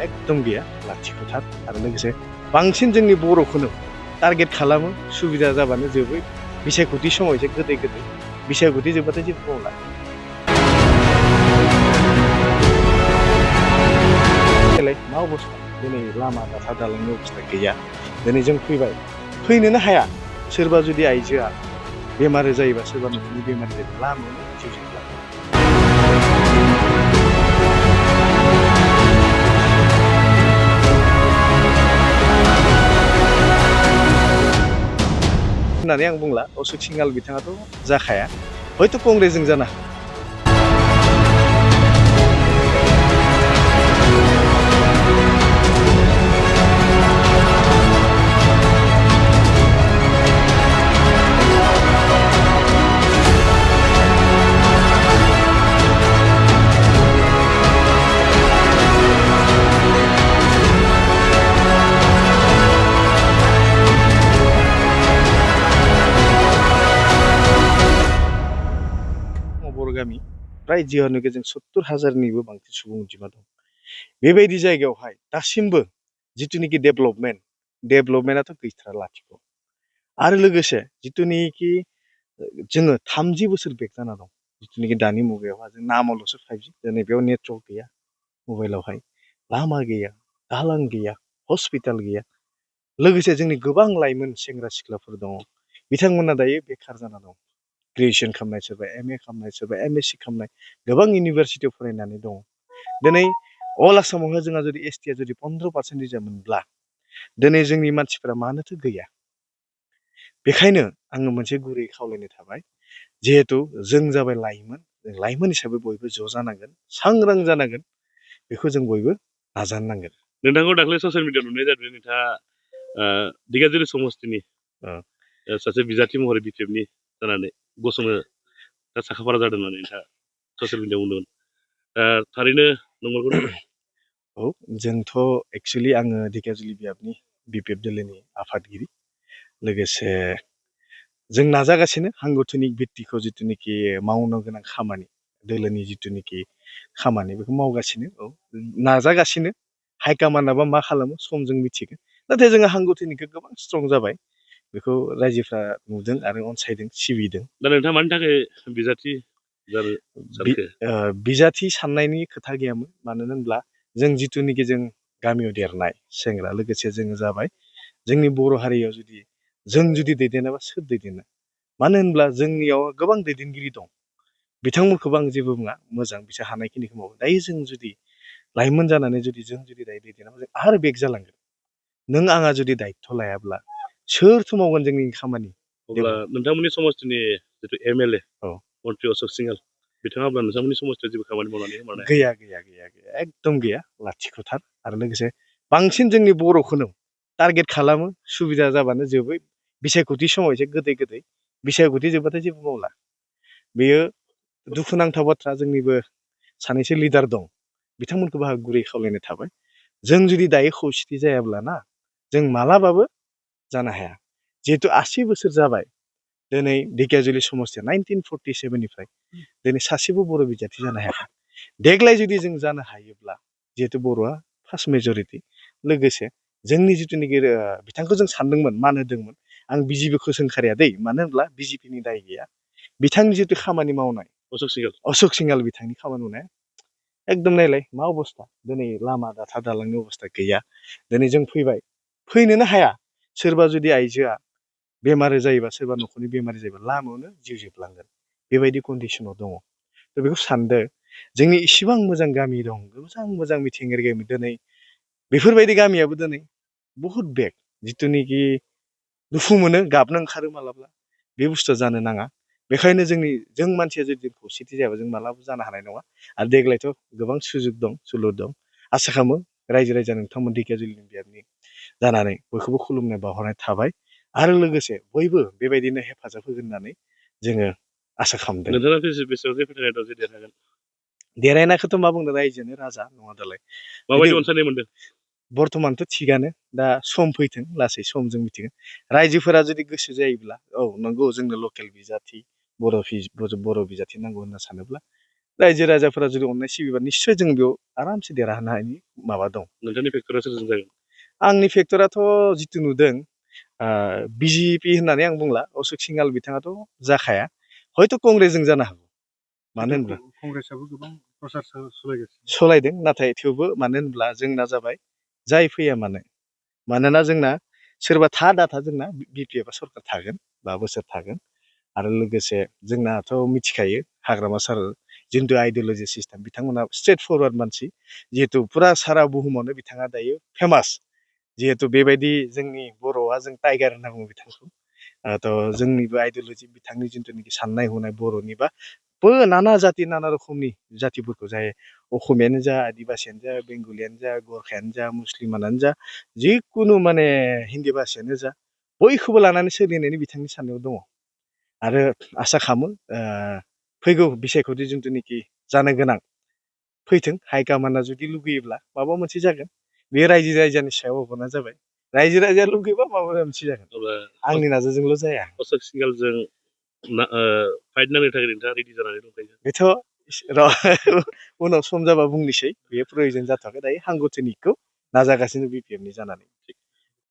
एकदम गैया लाथिख'थार आरो लोगोसे बांसिन जोंनि बर'खौनो टारगेट खालामो सुबिदा जाबानो जोबो बिसायख'थि समाव एसे गोदै गोदै बिसायख'थि जोबबाथाय जेबो मावला मा अबस्था दिनै लामा दाथा दालांनि अबस्था गैया दिनै जों फैबाय फैनोनो हाया सोरबा जुदि आइजोआ बेमार जायोबा सोरबा न'खरनि बेमार जायोबा लामायावनो जिउ जोबलाङो होननानै आं बुंला अशोक सिंहाल बिथाङाथ' जाखाया हयथ' कंग्रेसजों जानो हागौ बर' गामि फ्राय जियावनोखि जों 70,000निबो बांसिन सुबुं अनजिमा दं बेबायदि जायगायावहाय दासिमबो जिथुनिखि डेभेलपमेन्टआथ' गैथारा लाथिख' आरो लोगोसे जिथुनिखि जोङो 30 बोसोर बेक जाना दं जिथुनिखि दानि मुगायावहाय जों नामावल'सो 5G दिनै बेयाव नेटवर्क गैया मबाइलावहाय लामा गैया दालां गैया हस्पिटाल गैया लोगोसे जोंनि गोबां लाइमोन सेंग्रा सिख्लाफोर दङ बिथांमोना दायो बेखार जाना दं ग्रेजुएसन खालामनाय सोरबा MA खालामनाय सोरबा MSc खालामनाय गोबां इउनिभारसिटियाव फरायनानै दङ दिनै अल आसामावहाय जोंहा जुदि STआ जुदि 15% जामोनब्ला दिनै जोंनि मानसिफोरा मानोथो गैया बेखायनो आङो मोनसे गुरै खावलायनो थाबाय जिहेतु जों जाबाय लाइमोन हिसाबै बयबो ज' जानांगोन सांग्रां जानांगोन बेखौ जों बयबो नाजानो नांगोन नोंथांखौ दाख्लै ससियेल मिडियायाव नुनाय जादों नोंथाङा दिगाजुलि समस्तिनि सासे बिजाथि महरै BPFनि जानानै गसंनो दा साखाफारा जादों होननानै नोंथाङा ससियेल मिडियायाव बुंदोंमोन थारैनो नंगौ औ जोंथ' एक्सुअलि आङो दिगाजुलि बियाबनि BPF दोलोनि आफादगिरि लोगोसे जों नाजागासिनो हांगोथनिक भित्तिखौ जिथुनिखि मावनो गोनां खामानि दोलोनि जिथुनिखि खामानि बेखौ मावगासिनो औ नाजागासिनो हाइकामान्डआबा मा खालामो समजों मिथिगोन नाथाय जोङो हांगोथनिकखौ गोबां स्ट्रं जाबाय बेखौ रायजोफ्रा नुदों आरो अनसायदों सिबिदों दा नोंथाङा मानि थाखाय बिजाथि जानो सानखो बिजाथि साननायनि खोथा गैयामोन मानो होनब्ला जों जिथुनिखि जों गामियाव देरनाय सेंग्रा लोगोसे जोङो जाबाय जोंनि बर' हारियाव जों जुदि दैदेनाबा सोर दैदेननो मानो होनब्ला जोंनियाव गोबां दैदेनगिरि दं बिथांमोनखौबो आं जेबो बुङा मोजां बिसोर हानायखिनिखौ मावो दायो जों जुदि लाइमोन जानानै जुदि जों दायो दैदेनाबा जों आरो बेक जालांगोन नों आंहा जुदि दायित्व लायाब्ला सोरथो मावगोन जोंनि खामानि अब्ला नोंथांमोननि समस्तिनि जिथु MLA मन्त्रि अशोक सिंहाल बिथाङा अब्ला नोंथांमोननि समस्तियाव जेबो खामानि मावनानै होमारनाय गैया एकदम गैया लाथिख'थार आरो लोगोसे बांसिन जोंनि बर'खौनो टारगेट खालामो सुबिदा जाबानो जोबो बिसायख'थि समाव एसे गोदै गोदै बिसायख'थि जोबबाथाय जेबो मावला बेयो दुखुनांथाव बाथ्रा जोंनिबो सानैसो लिडार दं बिथांमोनखौबो आं गुरै खावलायनो थाबाय जों जुदि दायो खौसेथि जायाब्लाना जों मालाबाबो जानो हाया जिहेतु 80 बोसोर जाबाय दिनै दिगाजुलि समस्तिया 1947निफ्राय दिनै सासेबो बर' बिजाथि जानो हायाखै देग्लाय जुदि जों जानो हायोब्ला जिहेतु बर'आ फार्स्ट मेजरिटि लोगोसे जोंनि जिथुनिखि बिथांखौ जों सानदोंमोन मान होदोंमोन आं बिजेपिखौ सोंखारिया दै मानो होनब्ला बिजेपिनि दाय गैया बिथांनि जिथु खामानि मावनाय अशोक सिंहाल बिथांनि खामानि मावनाया एकदम नायलाय मा अबस्था दिनै लामा दाथा दालांनि अबस्था गैया दिनै जों फैबाय फैनोनो हाया सोरबा जुदि आइजोआ बेमार जायोबा सोरबा न'खरनि बेमार जायोबा लामायावनो जिउ जोबलांगोन बेबायदि कन्डिसनाव दङ थ' बेखौ सानदो जोंनि इसिबां मोजां गामि दं मोजां मिथिंगायारि गामि दिनै बेफोरबायदि गामियाबो दिनै बहुद बेक जिथुनिखि दुखु मोनो गाबनो ओंखारो मालाबा बे बुस्थुआ जानो नाङा बेखायनो जों मानसिया जुदि खौसेथि जायाबा जों मालाबाबो जानो हानाय नङा आरो देग्लायथ' गोबां सुजुग दं सुलुर दं आसा खालामो रायजो राजा नोंथांमोन दिगाजुलिनि बियाबनि जानानै बयखौबो खुलुमनाय बावहरनाय थाबाय आरो लोगोसे बयबो बेबायदिनो हेफाजाब होगोन होननानै जोङो आसा खालामदों देरहानायखौथ' मा बुंदों रायजोआनो राजा नङा दालाय माबायदि अनसायनाय मोनदों बर्थमानथ' थिगानो दा सम फैथों लासै समजों मिथिगोन रायजोफोरा जुदि गोसो जायोब्ला औ नंगौ जोंनो लकेल बिजाथि बर' बिजाथि नांगौ होनना सानोब्ला रायजो राजाफोरा जुदि अननाय सिबिबा निस्सय जों बेयाव आरामसे देरहानो हानायनि माबा दं। नोंथांनि फेक्टरा सोरजों जागोन? आंनि फेक्टराथ' जिथु नुदों बिजेपि होननानै आं बुंला अशोक सिंहाल बिथाङाथ' जाखाया हयथ' कंग्रेसजों जानो हागौ। मानो होनब्ला कंग्रेसआबो गोबां प्रसार सालायगासिनो सलायदों नाथाय थेवबो मानो होनब्ला जोंना जाबाय जाय फैया मानो मानोना जोंना सोरबा दाथा जोंना बिपिएफआ सरकार थागोन 5 बोसोर थागोन आरो लोगोसे जोंनाथ' मिथिखायो हाग्रामा सार जिथु आइडिअलजि सिस्टेम बिथांमोना स्ट्रेट फरवार्ड मानसि जिहेतु फुरा सारा बुहुमावनो बिथाङा दायो फेमास जिहेतु बेबायदि जोंनि बर'आ जों टाइगार होनना बुङो बिथांखौ थ' जोंनिबो आइडिअलजि बिथांनि जिथुनिखि साननाय हनाय बर'नि बा नाना जाति नाना रोखोमनि जातिफोरखौ जाय असमियानो जा आदिबासियानो जा बेंगलियानो जा गरखायानो जा मुस्लिमानो जा जिखुनु माने हिन्दी भाषायानो जा बयखौबो लानानै सोलिनायनि बिथांनि साननायाव दङ आरो आसा खालामो फैगौ बिसायख'थि जिथुनिखि जानो गोनां फैथों हाइकामान्डआ जुदि लुगैयोब्ला माबा मोनसे जागोन बे रायजो राजानि सायाव हगारना जाबाय रायजो राजाया लुगैबा माबा मोनसे जागोन आंनि नाजाजोंल' जाया। अशोक सिंहालजों फाइट नांनो थाखाय नोंथाङा रेडि जानानै दंखायो? बेथ' उनाव सम जाबा बुंनोसै बेयो प्रयजन जाथ'वाखै दायो हांगोथोनिखौ नाजागासिनो बिपिएफनि जानानै।